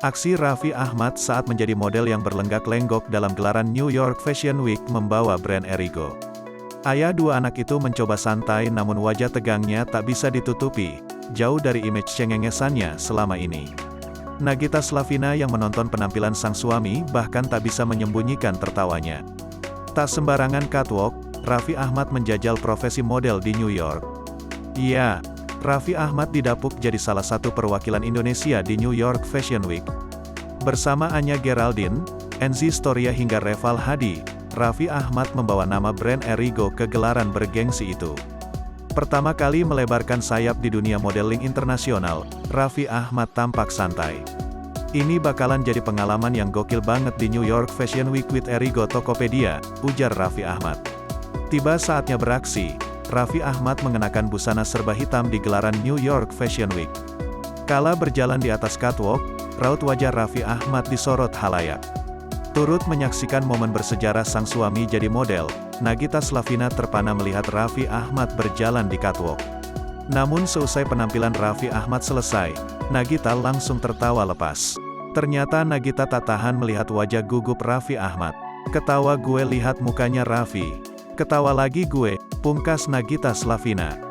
Aksi Raffi Ahmad saat menjadi model yang berlenggak-lenggok dalam gelaran New York Fashion Week membawa brand Erigo. Ayah dua anak itu mencoba santai namun wajah tegangnya tak bisa ditutupi, jauh dari image cengengesannya selama ini. Nagita Slavina yang menonton penampilan sang suami bahkan tak bisa menyembunyikan tertawanya. Tak sembarangan catwalk, Raffi Ahmad menjajal profesi model di New York. Ya, Raffi Ahmad didapuk jadi salah satu perwakilan Indonesia di New York Fashion Week. Bersama Anya Geraldine, Enzy Storia hingga Reval Hadi, Raffi Ahmad membawa nama brand Erigo ke gelaran bergengsi itu. Pertama kali melebarkan sayap di dunia modeling internasional, Raffi Ahmad tampak santai. Ini bakalan jadi pengalaman yang gokil banget di New York Fashion Week with Erigo Tokopedia, ujar Raffi Ahmad. Tiba saatnya beraksi, Raffi Ahmad mengenakan busana serba hitam di gelaran New York Fashion Week. Kala berjalan di atas catwalk, raut wajah Raffi Ahmad disorot halayak. Turut menyaksikan momen bersejarah sang suami jadi model, Nagita Slavina terpana melihat Raffi Ahmad berjalan di catwalk. Namun seusai penampilan Raffi Ahmad selesai, Nagita langsung tertawa lepas. Ternyata Nagita tak tahan melihat wajah gugup Raffi Ahmad. "Ketawa gue lihat mukanya Raffi. Ketawa lagi gue," pungkas Nagita Slavina.